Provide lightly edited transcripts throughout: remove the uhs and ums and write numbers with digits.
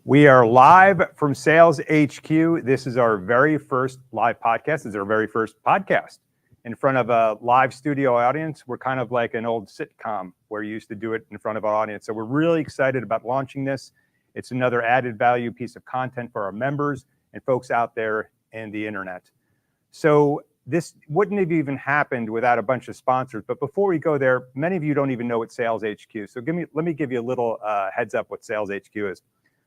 We are live from Sales HQ. This is our very first live podcast. It's our very first podcast in front of a live studio audience. We're kind of like an old sitcom where you used to do it in front of an audience. So we're really excited about launching this. It's another added value piece of content for our members and folks out there in the internet. So this wouldn't have even happened without a bunch of sponsors. But before we go there, many of you don't even know what Sales HQ. So let me give you a little heads up what Sales HQ is.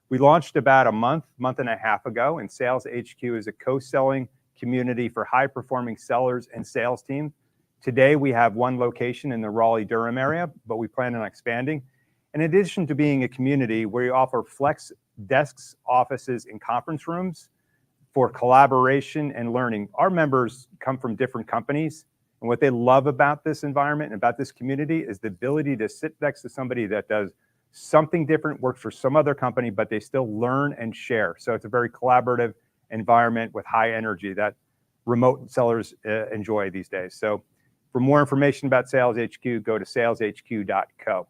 We launched about a month and a half ago, and Sales HQ is a co-selling community for high-performing sellers and sales teams. Today, we have one location in the Raleigh-Durham area, but we plan on expanding. In addition to being a community, we offer flex desks, offices, and conference rooms for collaboration and learning. Our members come from different companies, and what they love about this environment and about this community is the ability to sit next to somebody that does something different, works for some other company, but they still learn and share. So it's a very collaborative environment with high energy that remote sellers enjoy these days. So for more information about Sales HQ, go to saleshq.co.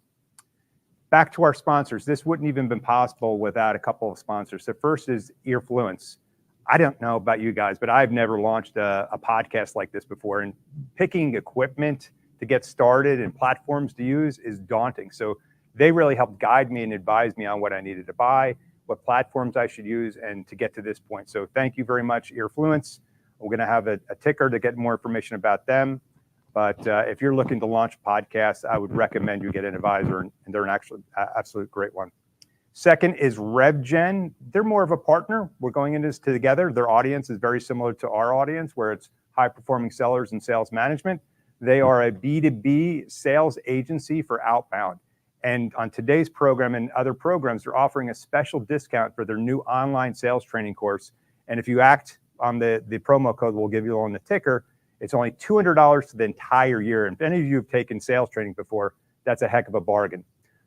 Back to our sponsors. This wouldn't even been possible without a couple of sponsors. The first is Earfluence. I don't know about you guys, but I've never launched a podcast like this before. And picking equipment to get started and platforms to use is daunting. So they really helped guide me and advise me on what I needed to buy, what platforms I should use, and to get to this point. So thank you very much, Earfluence. We're going to have a ticker to get more information about them. But if you're looking to launch podcasts, I would recommend you get an advisor, and they're an absolute great one. Second is RevGen. They're more of a partner. We're going into this together. Their audience is very similar to our audience, where it's high-performing sellers and sales management. They are a B2B sales agency for outbound. And on today's program and other programs, they're offering a special discount for their new online sales training course. And if you act on the promo code we'll give you on the ticker, it's only $200 for the entire year. And if any of you have taken sales training before, that's a heck of a bargain.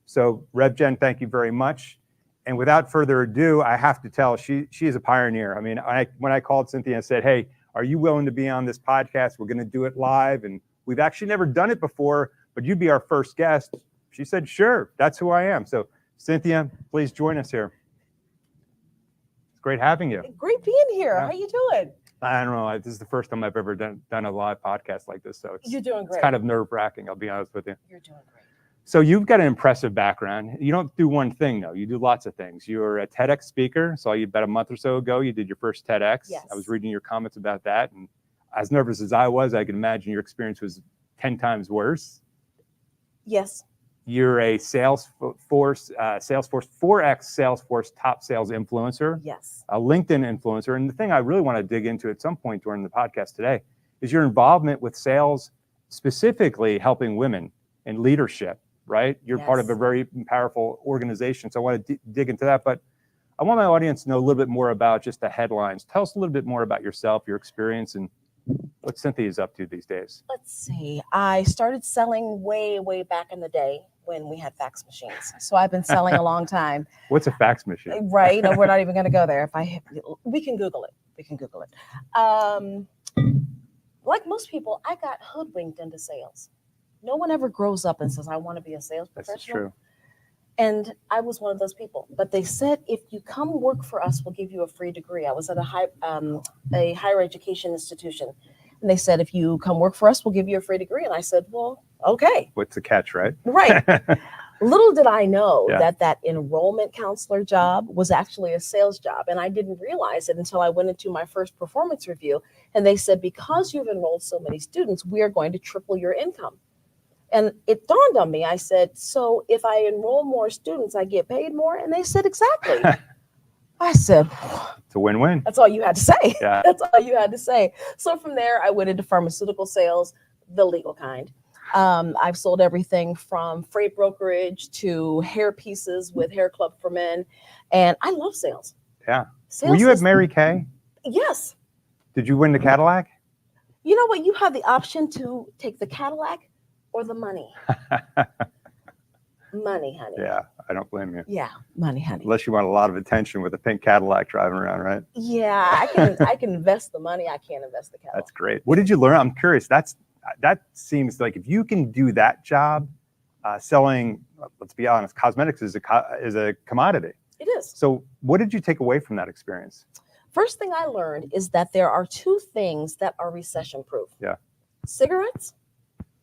So RevGen, thank you very much. And without further ado, I have to tell, she is a pioneer. I mean, when I called Cynthia and said, hey, are you willing to be on this podcast? We're going to do it live. And we've actually never done it before, but you'd be our first guest. She said, sure, that's who I am. So Cynthia, please join us here. It's great having you. Great being here. Yeah. How you doing? I don't know. This is the first time I've ever done a live podcast like this. So you're doing great. It's kind of nerve-wracking, I'll be honest with you. You're doing great. So you've got an impressive background. You don't do one thing, though. You do lots of things. You're a TEDx speaker. Saw you about a month or so ago. You did your first TEDx. Yes. I was reading your comments about that. And as nervous as I was, I can imagine your experience was 10 times worse. Yes. You're a Salesforce 4X Salesforce top sales influencer. Yes. A LinkedIn influencer. And the thing I really want to dig into at some point during the podcast today is your involvement with sales, specifically helping women in leadership, right? You're part of a very powerful organization. So I want to dig into that. But I want my audience to know a little bit more about just the headlines. Tell us a little bit more about yourself, your experience, and what Cynthia is up to these days. Let's see. I started selling way back in the day when we had fax machines. So I've been selling a long time. What's a fax machine? Right. No, we're not even going to go there. We can Google it. Like most people, I got hoodwinked into sales. No one ever grows up and says, I want to be a sales professional. That's true. And I was one of those people. But they said, if you come work for us, we'll give you a free degree. I was at a higher education institution. And they said, if you come work for us, we'll give you a free degree. And I said, well, okay. What's the catch, right? Right. Little did I know that enrollment counselor job was actually a sales job. And I didn't realize it until I went into my first performance review. And they said, because you've enrolled so many students, we are going to triple your income. And it dawned on me. I said, so if I enroll more students, I get paid more? And they said, exactly. I said, it's a win-win. That's all you had to say. Yeah. That's all you had to say. So from there, I went into pharmaceutical sales, the legal kind. I've sold everything from freight brokerage to hair pieces with Hair Club for Men. And I love sales. Yeah. Sales Were you at Mary Kay? Yes. Did you win the Cadillac? You know what? You have the option to take the Cadillac or the money. Money, honey. Yeah, I don't blame you. Yeah, money, honey. Unless you want a lot of attention with a pink Cadillac driving around, right? Yeah, I can invest the money. I can't invest the Cadillac. That's great. What did you learn? I'm curious. That seems like if you can do that job, selling, let's be honest, cosmetics is a commodity. It is. So what did you take away from that experience? First thing I learned is that there are two things that are recession proof. Yeah. Cigarettes.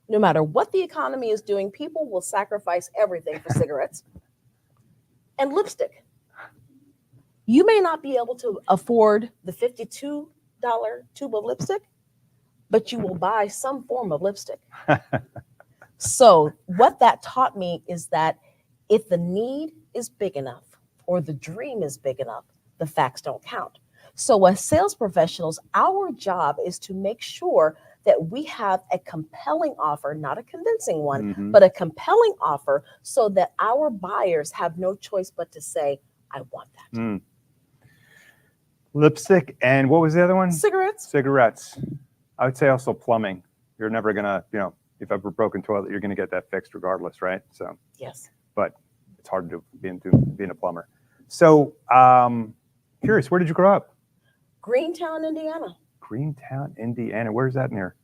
No matter what the economy is doing, people will sacrifice everything for cigarettes. And lipstick. You may not be able to afford the $52 tube of lipstick, but you will buy some form of lipstick. So what that taught me is that if the need is big enough or the dream is big enough, the facts don't count. So as sales professionals, our job is to make sure that we have a compelling offer, not a convincing one, but a compelling offer so that our buyers have no choice but to say, I want that. Lipstick and what was the other one? Cigarettes. Cigarettes. I would say also plumbing. You're never going to, if you have a broken toilet, you're going to get that fixed regardless, right? So yes. But it's hard to do being a plumber. So curious, where did you grow up? Greentown, Indiana. Greentown, Indiana. Where's that near?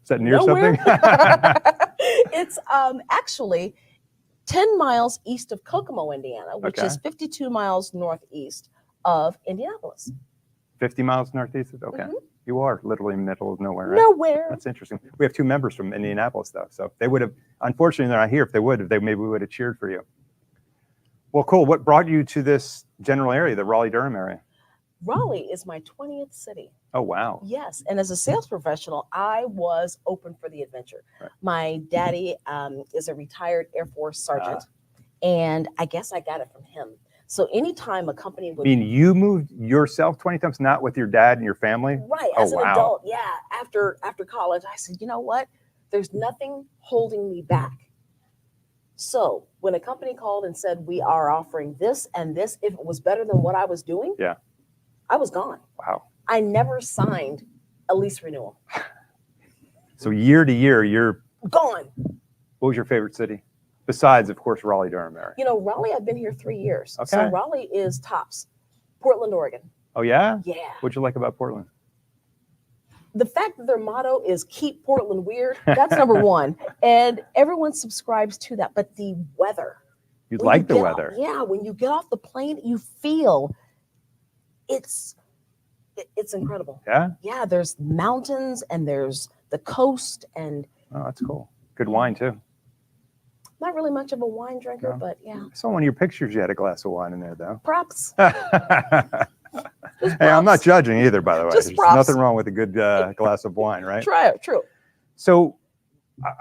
Is that near Nowhere. something? It's actually 10 miles east of Kokomo, Indiana, which is 52 miles northeast of Indianapolis. 50 miles northeast? Okay. You are literally in the middle of nowhere, right? Nowhere. That's interesting. We have two members from Indianapolis, though. So they would have, unfortunately, they're not here. If they would, maybe we would have cheered for you. Well, cool. What brought you to this general area, the Raleigh-Durham area? Raleigh is my 20th city. Oh, wow. Yes. And as a sales professional, I was open for the adventure. Right. My daddy is a retired Air Force sergeant, and I guess I got it from him. So anytime a company would... I mean, you moved yourself 20 times, not with your dad and your family? Right. As an adult, yeah. After college, I said, you know what? There's nothing holding me back. So when a company called and said, we are offering this and this, if it was better than what I was doing, I was gone. Wow. I never signed a lease renewal. So year to year, you're gone. What was your favorite city? Besides, of course, Raleigh-Durham area. Raleigh, I've been here 3 years. Okay. So Raleigh is tops. Portland, Oregon. Oh, yeah? Yeah. What'd you like about Portland? The fact that their motto is keep Portland weird, that's number one. And everyone subscribes to that. But the weather. You like the weather. When you get off the plane, you feel it's incredible. Yeah? Yeah, there's mountains and there's the coast and... Oh, that's cool. Good wine, too. Not really much of a wine drinker, but yeah. I saw one of your pictures. You had a glass of wine in there, though. Props. Hey, I'm not judging either, by the way. Just There's props. nothing wrong with a good glass of wine, right? True. So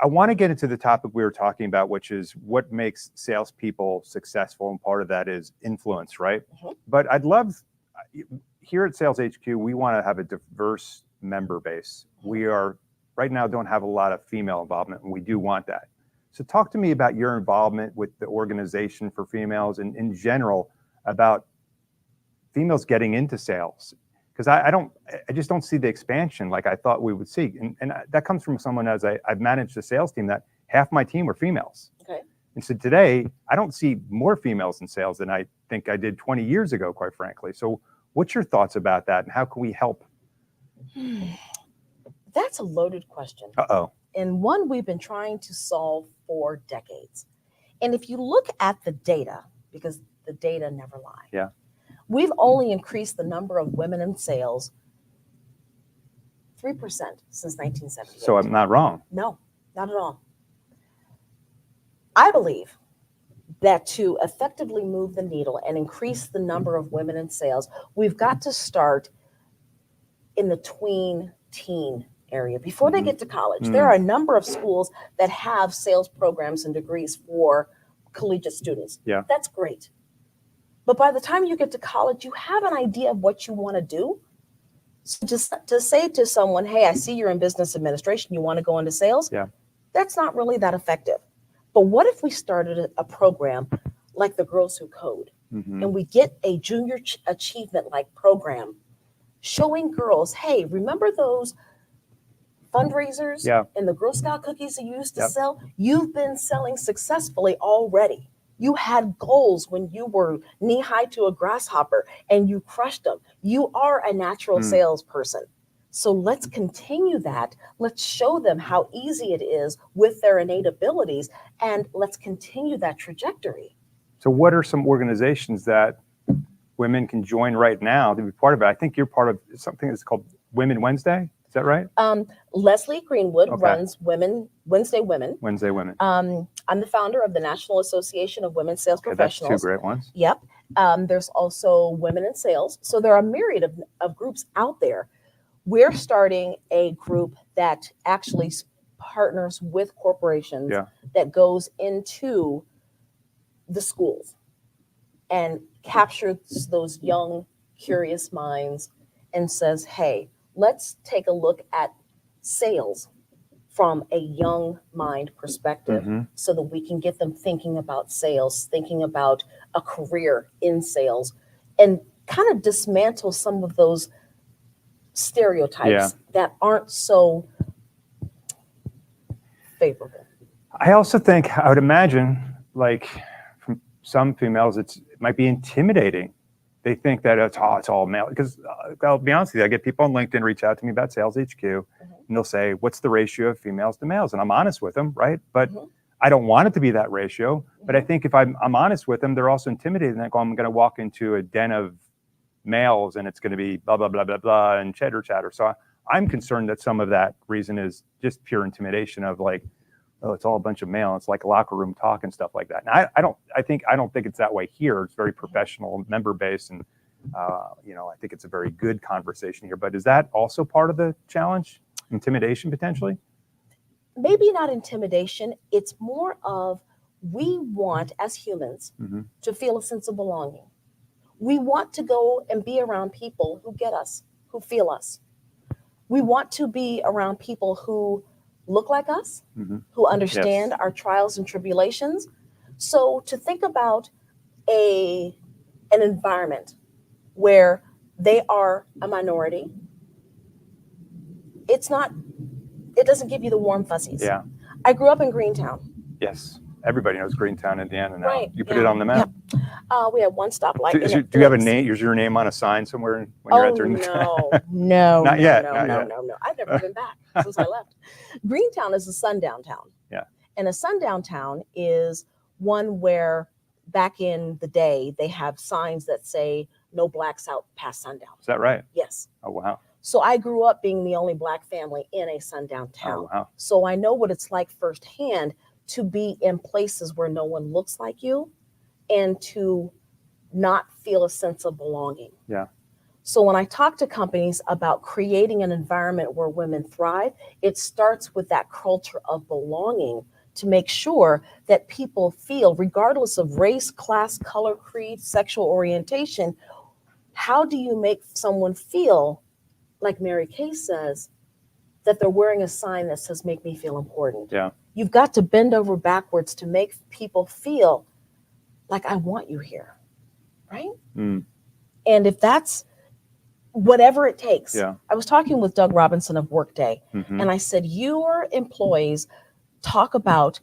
I want to get into the topic we were talking about, which is what makes salespeople successful. And part of that is influence, right? But I'd love, here at Sales HQ, we want to have a diverse member base. We are, right now, don't have a lot of female involvement, and we do want that. So talk to me about your involvement with the organization for females and in general about females getting into sales. Because I just don't see the expansion like I thought we would see. And that comes from someone as I've managed a sales team that half my team were females. Okay. And so today, I don't see more females in sales than I think I did 20 years ago, quite frankly. So what's your thoughts about that and how can we help? That's a loaded question. Uh-oh. And one we've been trying to solve for decades. And if you look at the data, because the data never lie, we've only increased the number of women in sales 3% since 1978. So I'm not wrong. No, not at all. I believe that to effectively move the needle and increase the number of women in sales, we've got to start in the teen area before they get to college. There are a number of schools that have sales programs and degrees for collegiate students. Yeah. That's great. But by the time you get to college, you have an idea of what you want to do. So just to say to someone, hey, I see you're in business administration, you want to go into sales? Yeah. That's not really that effective. But what if we started a program like the Girls Who Code, and we get a junior achievement-like program showing girls, hey, remember those fundraisers and the Girl Scout cookies that you used to sell? You've been selling successfully already. You had goals when you were knee-high to a grasshopper and you crushed them. You are a natural salesperson. So let's continue that. Let's show them how easy it is with their innate abilities, and let's continue that trajectory. So what are some organizations that women can join right now to be part of it? I think you're part of something that's called Women Wednesday. Is that right? Leslie Greenwood runs Wednesday Women. Wednesday Women. I'm the founder of the National Association of Women Sales Professionals. That's two great ones. Yep. There's also Women in Sales. So there are a myriad of groups out there. We're starting a group that actually partners with corporations that goes into the schools and captures those young, curious minds and says, hey, let's take a look at sales from a young mind perspective so that we can get them thinking about sales, thinking about a career in sales, and kind of dismantle some of those stereotypes that aren't so favorable. I also think, I would imagine, like from some females, it might be intimidating. They think that it's all male. Because I'll be honest with you, I get people on LinkedIn reach out to me about Sales HQ, and they'll say, what's the ratio of females to males? And I'm honest with them, right? But I don't want it to be that ratio. But I think if I'm honest with them, they're also intimidated. And they go, I'm going to walk into a den of males and it's going to be blah, blah, blah, blah, blah, and chatter. So I'm concerned that some of that reason is just pure intimidation of like, oh, it's all a bunch of male. It's like locker room talk and stuff like that. And I don't think it's that way here. It's very professional, member based, and I think it's a very good conversation here. But is that also part of the challenge? Intimidation potentially? Maybe not intimidation. It's more of we want as humans to feel a sense of belonging. We want to go and be around people who get us, who feel us. We want to be around people who look like us, who understand our trials and tribulations. So to think about an environment where they are a minority, it doesn't give you the warm fuzzies. Yeah. I grew up in Greentown. Yes. Everybody knows Greentown, Indiana now. Right. You put it on the map. We have one stoplight. Do you have a name? Is your name on a sign somewhere when you're entering? No. Not yet. No. I've never been back since I left. Greentown is a sundown town. Yeah. And a sundown town is one where back in the day, they have signs that say no blacks out past sundown. Is that right? Yes. Oh, wow. So I grew up being the only black family in a sundown town. Oh, wow. So I know what it's like firsthand to be in places where no one looks like you and to not feel a sense of belonging. Yeah. So when I talk to companies about creating an environment where women thrive, it starts with that culture of belonging to make sure that people feel, regardless of race, class, color, creed, sexual orientation, how do you make someone feel, like Mary Kay says, that they're wearing a sign that says, make me feel important. Yeah. You've got to bend over backwards to make people feel like I want you here, right? And if that's whatever it takes. Yeah. I was talking with Doug Robinson of Workday, and I said, your employees talk about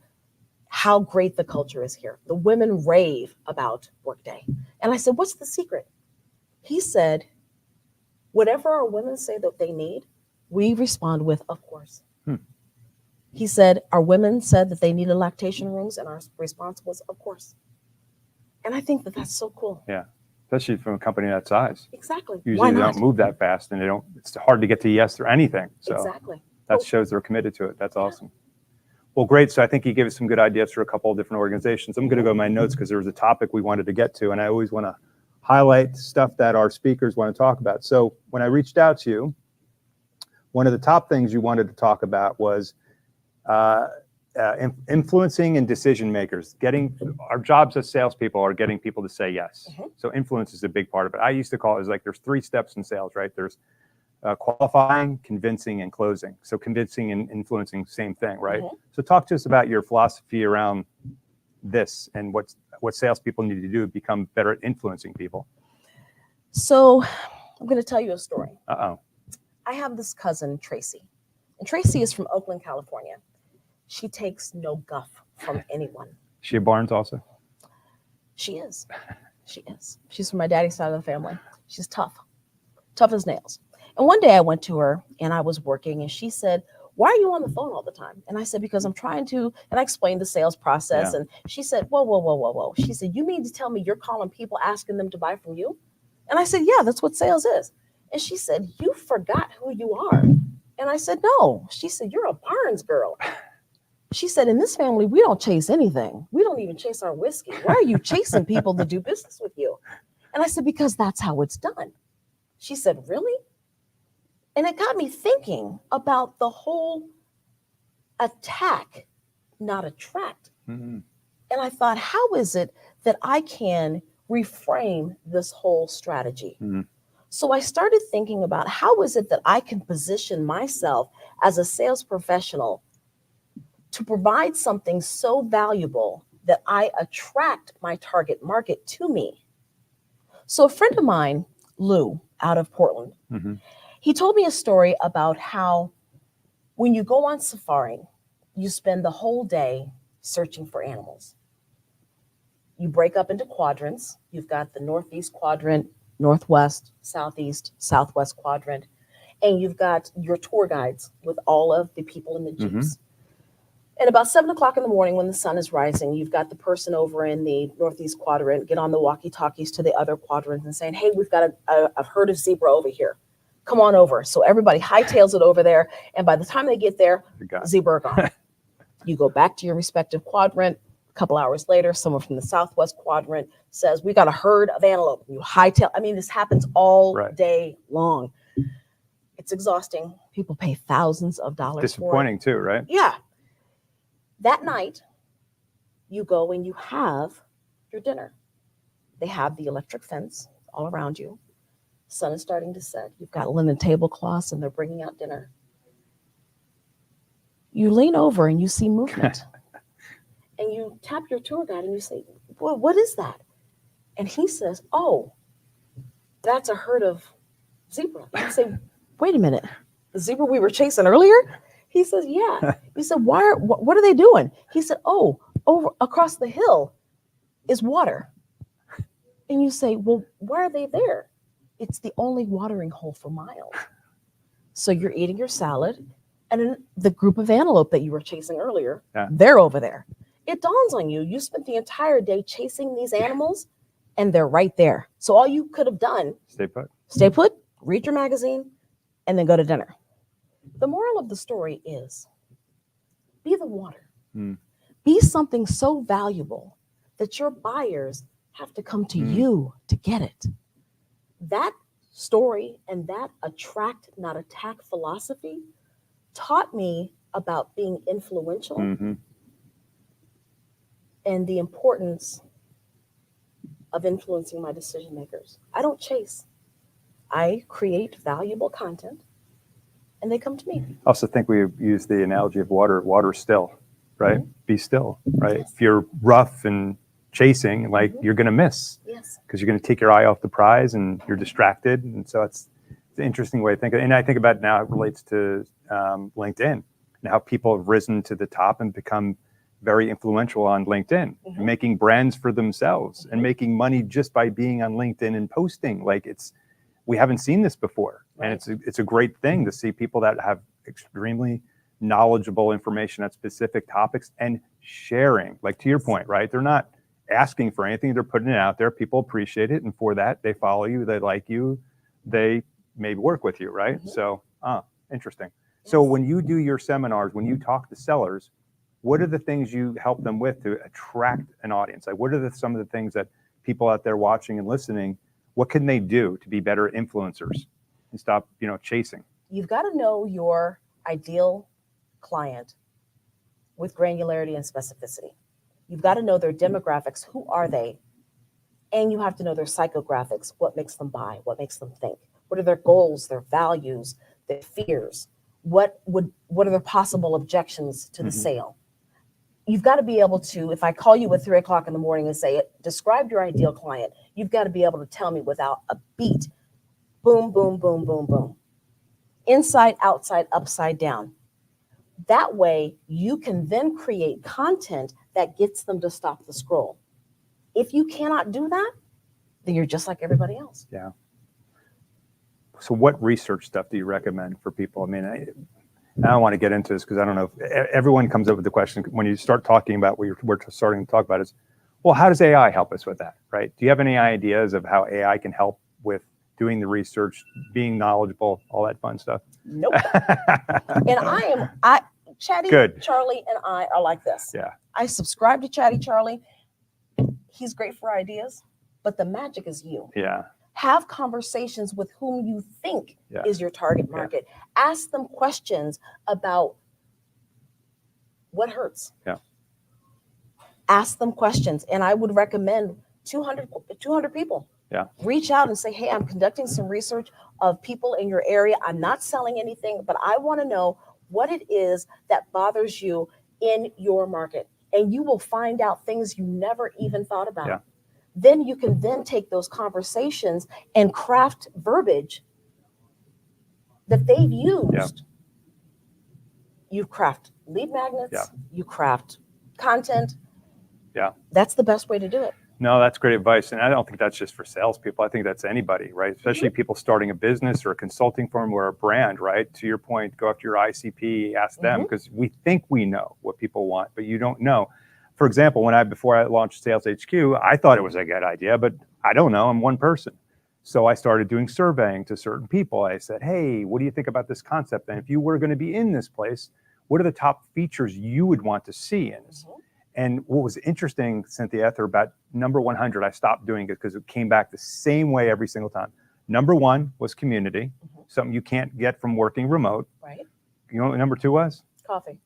how great the culture is here. The women rave about Workday. And I said, what's the secret? He said, whatever our women say that they need, we respond with, of course. He said, our women said that they needed lactation rooms, and our response was, of course. And I think that that's so cool. Yeah, especially from a company that size. Exactly. Usually they don't move that fast, and it's hard to get to yes or anything. So exactly. That shows they're committed to it. That's awesome. Well, great. So I think you gave us some good ideas for a couple of different organizations. I'm going to go to my notes because there was a topic we wanted to get to, and I always want to highlight stuff that our speakers want to talk about. So when I reached out to you, one of the top things you wanted to talk about was influencing and decision makers. Getting our jobs as salespeople are getting people to say yes. So influence is a big part of it. I used to call it as like there's 3 steps in sales, right? There's qualifying, convincing, and closing. So convincing and influencing, same thing, right? So talk to us about your philosophy around this and what salespeople need to do to become better at influencing people. So I'm going to tell you a story. Uh-oh. I have this cousin, Tracy, and Tracy is from Oakland, California. She takes no guff from anyone. She a Barnes also? She is. She is. She's from my daddy's side of the family. She's tough as nails. And one day I went to her and I was working and she said, why are you on the phone all the time? And I said, because I'm trying to, and I explained the sales process. Yeah. And she said, whoa. She said, you mean to tell me you're calling people asking them to buy from you? And I said, yeah, that's what sales is. And she said, you forgot who you are. And I said, no. She said, you're a Barnes girl. She said, in this family, we don't chase anything. We don't even chase our whiskey. Why are you chasing people to do business with you? And I said, because that's how it's done. She said, really? And it got me thinking about the whole attack, not attract. Mm-hmm. And I thought, how is it that I can reframe this whole strategy? Mm-hmm. So I started thinking about how is it that I can position myself as a sales professional to provide something so valuable that I attract my target market to me. So a friend of mine, Lou, out of Portland, Mm-hmm. he told me a story about how when you go on safari, you spend the whole day searching for animals. You break up into quadrants. You've got the northeast quadrant, northwest, southeast, southwest quadrant, and you've got your tour guides with all of the people in the jeeps. Mm-hmm. And about 7 o'clock in the morning when the sun is rising, you've got the person over in the northeast quadrant get on the walkie-talkies to the other quadrants and saying, hey, we've got a herd of zebra over here. Come on over. So everybody hightails it over there. And by the time they get there, zebra are gone. You go back to your respective quadrant. A couple hours later, someone from the southwest quadrant says, we got a herd of antelope. You hightail. I mean, this happens all day long. It's exhausting. People pay thousands of dollars. Disappointing too, right? Yeah. That night, you go and you have your dinner. They have the electric fence all around you. Sun is starting to set. You've got linen tablecloths and they're bringing out dinner. You lean over and you see movement. And you tap your tour guide and you say, well, what is that? And he says, oh, that's a herd of zebra. And you say, wait a minute, the zebra we were chasing earlier? He says, yeah. You said, what are they doing? He said, oh, over across the hill is water. And you say, well, why are they there? It's the only watering hole for miles. So you're eating your salad, and then the group of antelope that you were chasing earlier, they're over there. It dawns on you, you spent the entire day chasing these animals, and they're right there. So all you could have done, stay put, read your magazine, and then go to dinner. The moral of the story is, be the water. Be something so valuable that your buyers have to come to you to get it. That story and that attract, not attack philosophy taught me about being influential and the importance of influencing my decision makers. I don't chase. I create valuable content and they come to me. I also think we use the analogy of water still, right? Be still, right? Yes. If you're rough and chasing, like you're going to miss. Yes. Because you're going to take your eye off the prize and you're distracted. And so it's an interesting way to think of it. And I think about now it relates to LinkedIn and how people have risen to the top and become very influential on LinkedIn, making brands for themselves and making money just by being on LinkedIn and posting. Like we haven't seen this before. Right. And it's a great thing to see people that have extremely knowledgeable information on specific topics and sharing, like to your point, right? They're not asking for anything. They're putting it out there. People appreciate it. And for that, they follow you. They like you. They maybe work with you, right? So, interesting. Yes. So when you do your seminars, when you talk to sellers, what are the things you help them with to attract an audience? Like what are some of the things that people out there watching and listening, what can they do to be better influencers and stop, chasing? You've got to know your ideal client with granularity and specificity. You've got to know their demographics. Who are they? And you have to know their psychographics. What makes them buy? What makes them think? What are their goals, their values, their fears? What are their possible objections to the sale? You've got to be able to, if I call you at 3 o'clock in the morning and say, describe your ideal client, you've got to be able to tell me without a beat, boom, boom, boom, boom, boom. Inside, outside, upside down. That way, you can then create content that gets them to stop the scroll. If you cannot do that, then you're just like everybody else. Yeah. So what research stuff do you recommend for people? I mean, I don't want to get into this because I don't know if everyone comes up with the question when you start talking about what we're starting to talk about is, well, how does AI help us with that, right? Do you have any ideas of how AI can help with doing the research, being knowledgeable, all that fun stuff? Nope. And Chatty Good. Charlie and I are like this. Yeah. I subscribe to Chatty Charlie. He's great for ideas, but the magic is you. Yeah. Have conversations with whom you think is your target market. Ask them questions about what hurts. Yeah. Ask them questions. And I would recommend 200 people. Yeah. Reach out and say, hey, I'm conducting some research of people in your area. I'm not selling anything, but I want to know what it is that bothers you in your market. And you will find out things you never even thought about. Yeah. Then you can then take those conversations and craft verbiage that they've used. Yeah. You craft lead magnets, Yeah. you craft content. Yeah. That's the best way to do it. No, that's great advice. And I don't think that's just for salespeople. I think that's anybody, right? Especially people starting a business or a consulting firm or a brand, right? To your point, go after your ICP, ask them, because we think we know what people want, but you don't know. For example, before I launched Sales HQ, I thought it was a good idea, but I don't know. I'm one person. So I started doing surveying to certain people. I said, hey, what do you think about this concept? And if you were going to be in this place, what are the top features you would want to see in this? And what was interesting, Cynthia, after about number 100, I stopped doing it because it came back the same way every single time. Number one was community, something you can't get from working remote. Right. You know what number two was? Coffee.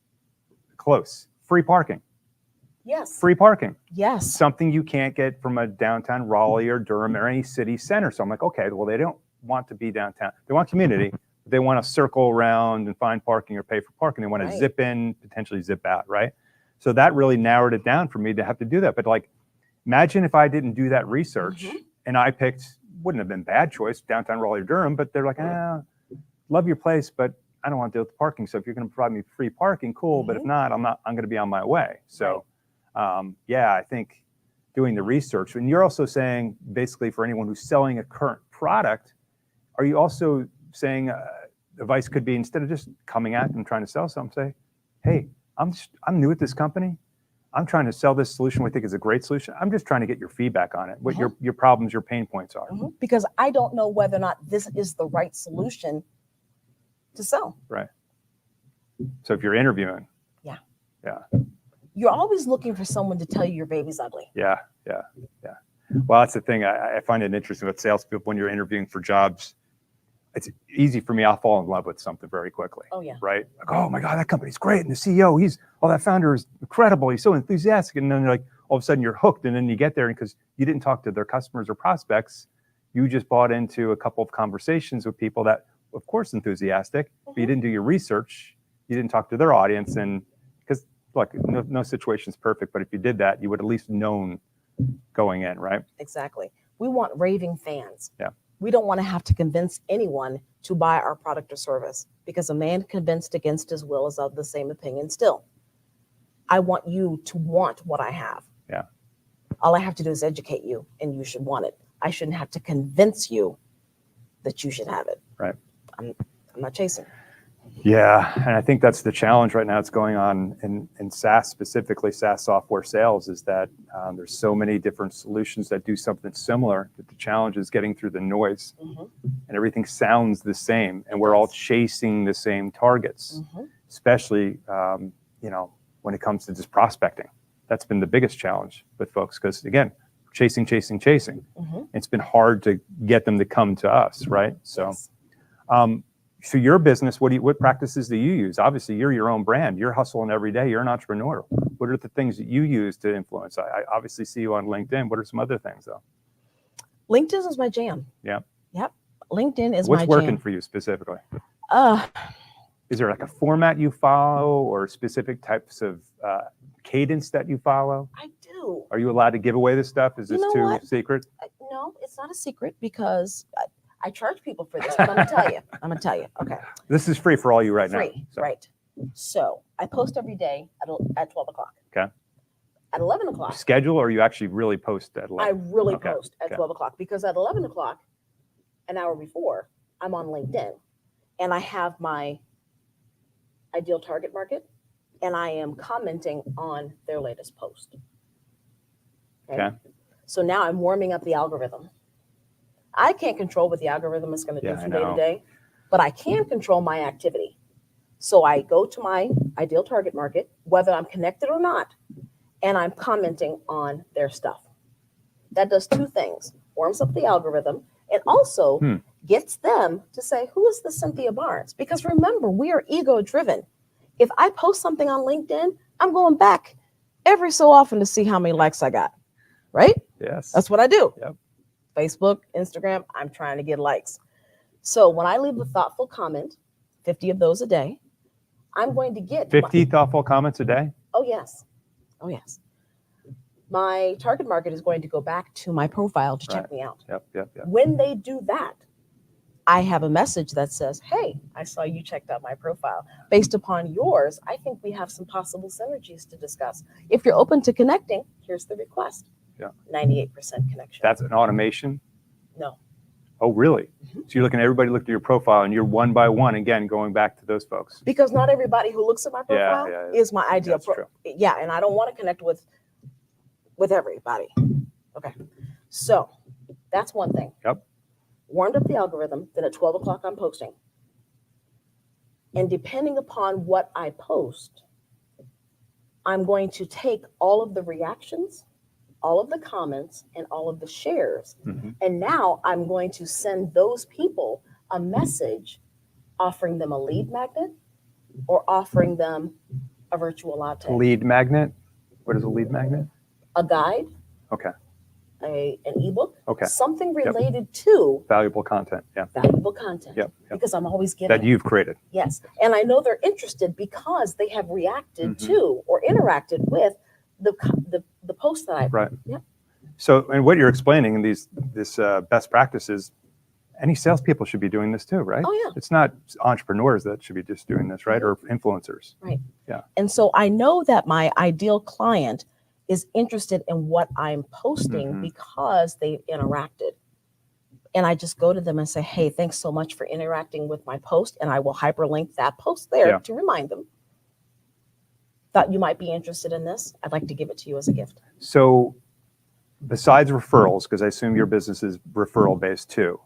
Close. Free parking. Yes. Free parking. Yes. Something you can't get from a downtown Raleigh or Durham or any city center. So I'm like, okay, well, they don't want to be downtown. They want community. But they want to circle around and find parking or pay for parking. They want to zip in, potentially zip out, right? So that really narrowed it down for me to have to do that. But like, imagine if I didn't do that research and I picked, wouldn't have been bad choice, downtown Raleigh or Durham, but they're like, love your place, but I don't want to deal with the parking. So if you're going to provide me free parking, cool. But if not, I'm going to be on my way. So I think doing the research, and you're also saying basically for anyone who's selling a current product, are you also saying advice could be instead of just coming at them trying to sell something, say, hey, I'm new at this company. I'm trying to sell this solution we think is a great solution. I'm just trying to get your feedback on it, what your problems, your pain points are. Because I don't know whether or not this is the right solution to sell. Right. So if you're interviewing. Yeah. You're always looking for someone to tell you your baby's ugly. Yeah. Well, that's the thing. I find it interesting with salespeople when you're interviewing for jobs. It's easy for me. I'll fall in love with something very quickly. Oh, yeah. Right? Like, oh my God, that company's great. And the CEO, that founder is incredible. He's so enthusiastic. And then like all of a sudden you're hooked. And then you get there and because you didn't talk to their customers or prospects, you just bought into a couple of conversations with people that, of course, enthusiastic, but you didn't do your research. You didn't talk to their audience. And because look, no situation's perfect, but if you did that, you would at least known going in, right? Exactly. We want raving fans. Yeah. We don't want to have to convince anyone to buy our product or service because a man convinced against his will is of the same opinion still. I want you to want what I have. Yeah. All I have to do is educate you and you should want it. I shouldn't have to convince you that you should have it. Right. I'm not chasing. Yeah, and I think that's the challenge right now that's going on in SaaS, specifically SaaS software sales, is that there's so many different solutions that do something similar, that the challenge is getting through the noise and everything sounds the same and we're all chasing the same targets, especially, when it comes to just prospecting. That's been the biggest challenge with folks because, again, chasing. It's been hard to get them to come to us, right? So, for your business, what practices do you use? Obviously, you're your own brand. You're hustling every day. You're an entrepreneur. What are the things that you use to influence? I obviously see you on LinkedIn. What are some other things, though? LinkedIn is my jam. Yeah. Yep. LinkedIn is What's my jam. working for you specifically? Is there like a format you follow or specific types of cadence that you follow? I do. Are you allowed to give away this stuff? Is this too secret? No, it's not a secret because I charge people for this, but I'm gonna tell you. Okay. This is free for all you right now. Free, right. So I post every day at 12 o'clock. Okay. At 11 o'clock. Schedule or you actually really post at 11? I really post at 12 o'clock because at 11 o'clock, an hour before, I'm on LinkedIn and I have my ideal target market, and I am commenting on their latest post. Okay. So now I'm warming up the algorithm. I can't control what the algorithm is going to do from day to day, but I can control my activity. So I go to my ideal target market, whether I'm connected or not, and I'm commenting on their stuff. That does two things: warms up the algorithm and also gets them to say, who is the Cynthia Barnes? Because remember, we are ego driven. If I post something on LinkedIn, I'm going back every so often to see how many likes I got, right? Yes. That's what I do. Yep. Facebook, Instagram, I'm trying to get likes. So when I leave a thoughtful comment, 50 of those a day, I'm going to get 50 thoughtful comments a day? Oh, yes. Oh, yes. My target market is going to go back to my profile to check me out. Yep. When they do that, I have a message that says, hey, I saw you checked out my profile. Based upon yours, I think we have some possible synergies to discuss. If you're open to connecting, here's the request. Yeah. 98% connection. That's an automation? No. Oh, really? Mm-hmm. So you're looking at everybody looked at your profile and you're one by one, again, going back to those folks. Because not everybody who looks at my profile is my ideal profile. Yeah, and I don't want to connect with everybody. Okay. So that's one thing. Yep. Warmed up the algorithm, then at 12 o'clock I'm posting. And depending upon what I post, I'm going to take all of the reactions, all of the comments, and all of the shares. Mm-hmm. And now I'm going to send those people a message offering them a lead magnet or offering them a virtual latte. Lead magnet? What is a lead magnet? A guide. Okay. An ebook. Okay. Something related to valuable content. Yeah. Valuable content. Yep. Because I'm always getting that you've created. Yes. And I know they're interested because they have reacted to or interacted with the post that I right. Yep. So, and what you're explaining in this best practices, any salespeople should be doing this too, right? Oh yeah. It's not entrepreneurs that should be just doing this, right? Or influencers. Right. Yeah. And so I know that my ideal client is interested in what I'm posting because they've interacted. And I just go to them and say, hey, thanks so much for interacting with my post. And I will hyperlink that post there to remind them. Thought you might be interested in this. I'd like to give it to you as a gift. So besides referrals, because I assume your business is referral based too,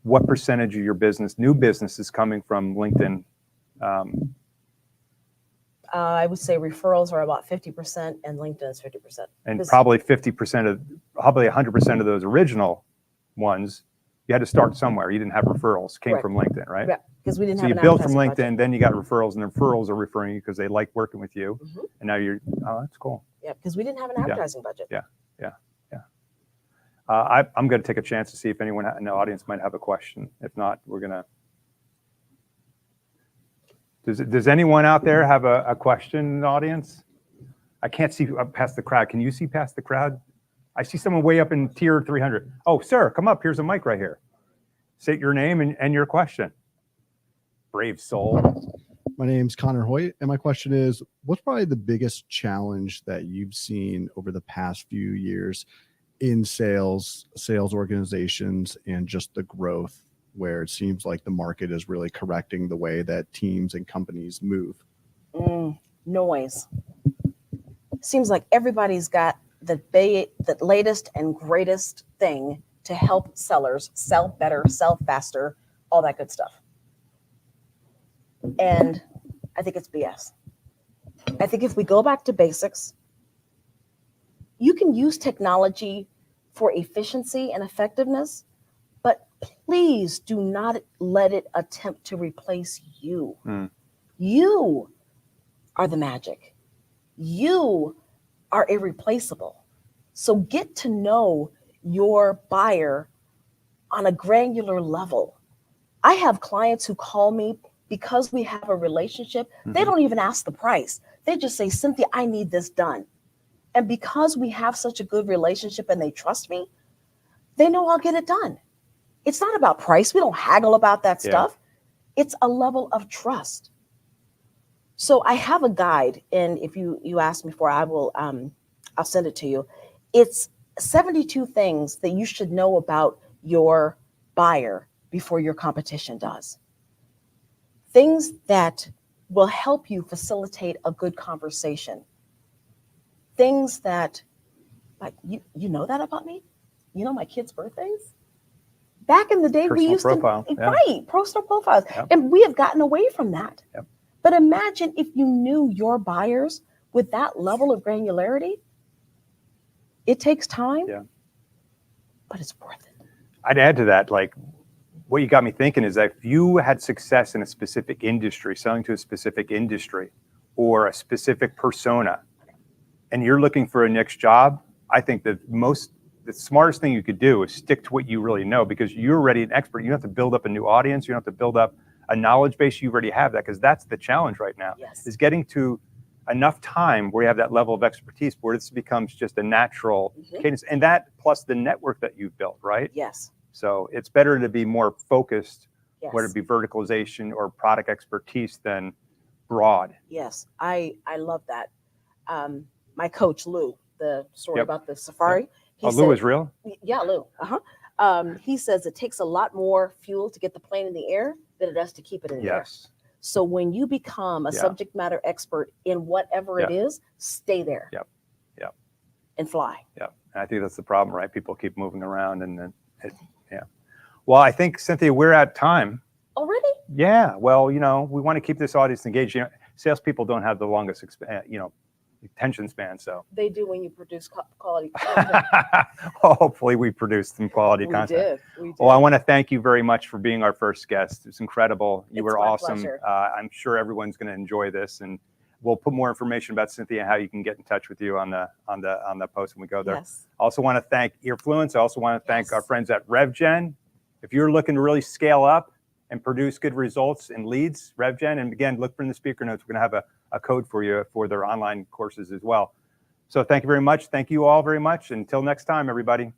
what percentage of your business, new business, is coming from LinkedIn? I would say referrals are about 50% and LinkedIn is 50%. And probably 50% of, probably 100% of those original ones, you had to start somewhere. You didn't have referrals, came from LinkedIn, right? Yeah, because we didn't have an So you built from LinkedIn, budget. then you got referrals, and the referrals are referring you because they like working with you. And now you're, oh, that's cool. Yeah, because we didn't have an advertising budget. Yeah. I'm going to take a chance to see if anyone in the audience might have a question. If not, we're going to. Does anyone out there have a question in the audience? I can't see past the crowd. Can you see past the crowd? I see someone way up in tier 300. Oh, sir, come up. Here's a mic right here. State your name and your question. Brave soul. My name's Connor Hoyt, and my question is, what's probably the biggest challenge that you've seen over the past few years in sales organizations, and just the growth where it seems like the market is really correcting the way that teams and companies move? Noise. Seems like everybody's got the latest and greatest thing to help sellers sell better, sell faster, all that good stuff. And I think it's BS. I think if we go back to basics, you can use technology for efficiency and effectiveness, but please do not let it attempt to replace you. You are the magic. You are irreplaceable. So get to know your buyer on a granular level. I have clients who call me because we have a relationship. They don't even ask the price. They just say, Cynthia, I need this done. And because we have such a good relationship and they trust me, they know I'll get it done. It's not about price. We don't haggle about that stuff. It's a level of trust. So I have a guide, and if you ask me for, I'll send it to you. It's 72 things that you should know about your buyer before your competition does. Things that will help you facilitate a good conversation. Things that, like, you know that about me? You know my kids' birthdays? Back in the day, we Personal used profile, to, yeah. right, personal profiles. Yep. And we have gotten away from that. Yep. But imagine if you knew your buyers with that level of granularity. It takes time, Yeah. but it's worth it. I'd add to that, like, what you got me thinking is that if you had success in a specific industry, selling to a specific industry or a specific persona, and you're looking for a next job, I think the smartest thing you could do is stick to what you really know, because you're already an expert. You don't have to build up a new audience. You don't have to build up a knowledge base. You already have that, because that's the challenge right now, Yes. is getting to enough time where you have that level of expertise where this becomes just a natural cadence. And that plus the network that you've built, right? Yes. So it's better to be more focused, Yes. whether it be verticalization or product expertise, than broad. Yes. I love that. My coach, Lou, the story Yep. about the safari. He Oh, Lou is real? Yeah, Lou. He says it takes a lot more fuel to get the plane in the air than it does to keep it in the air. Yes. So when you become a Yeah. subject matter expert in whatever it is, stay there. Yep. Yep. And fly. Yeah. And I think that's the problem, right? People keep moving around, and then yeah. Well, I think, Cynthia, we're at time. Already? Yeah. Well, we want to keep this audience engaged. Salespeople don't have the longest, attention span. So they do when you produce quality content. well, hopefully we produce some quality We content. did. Well, I want to thank you very much for being our first guest. It's incredible. You were my awesome. pleasure. I'm sure everyone's going to enjoy this, and we'll put more information about Cynthia and how you can get in touch with you on the post when we go there. Yes. I also want to thank Earfluence. I also want to thank Yes. our friends at RevGen. If you're looking to really scale up and produce good results and leads, RevGen, and again, look for in the speaker notes, we're going to have a code for you for their online courses as well. So thank you very much. Thank you all very much. Until next time, everybody.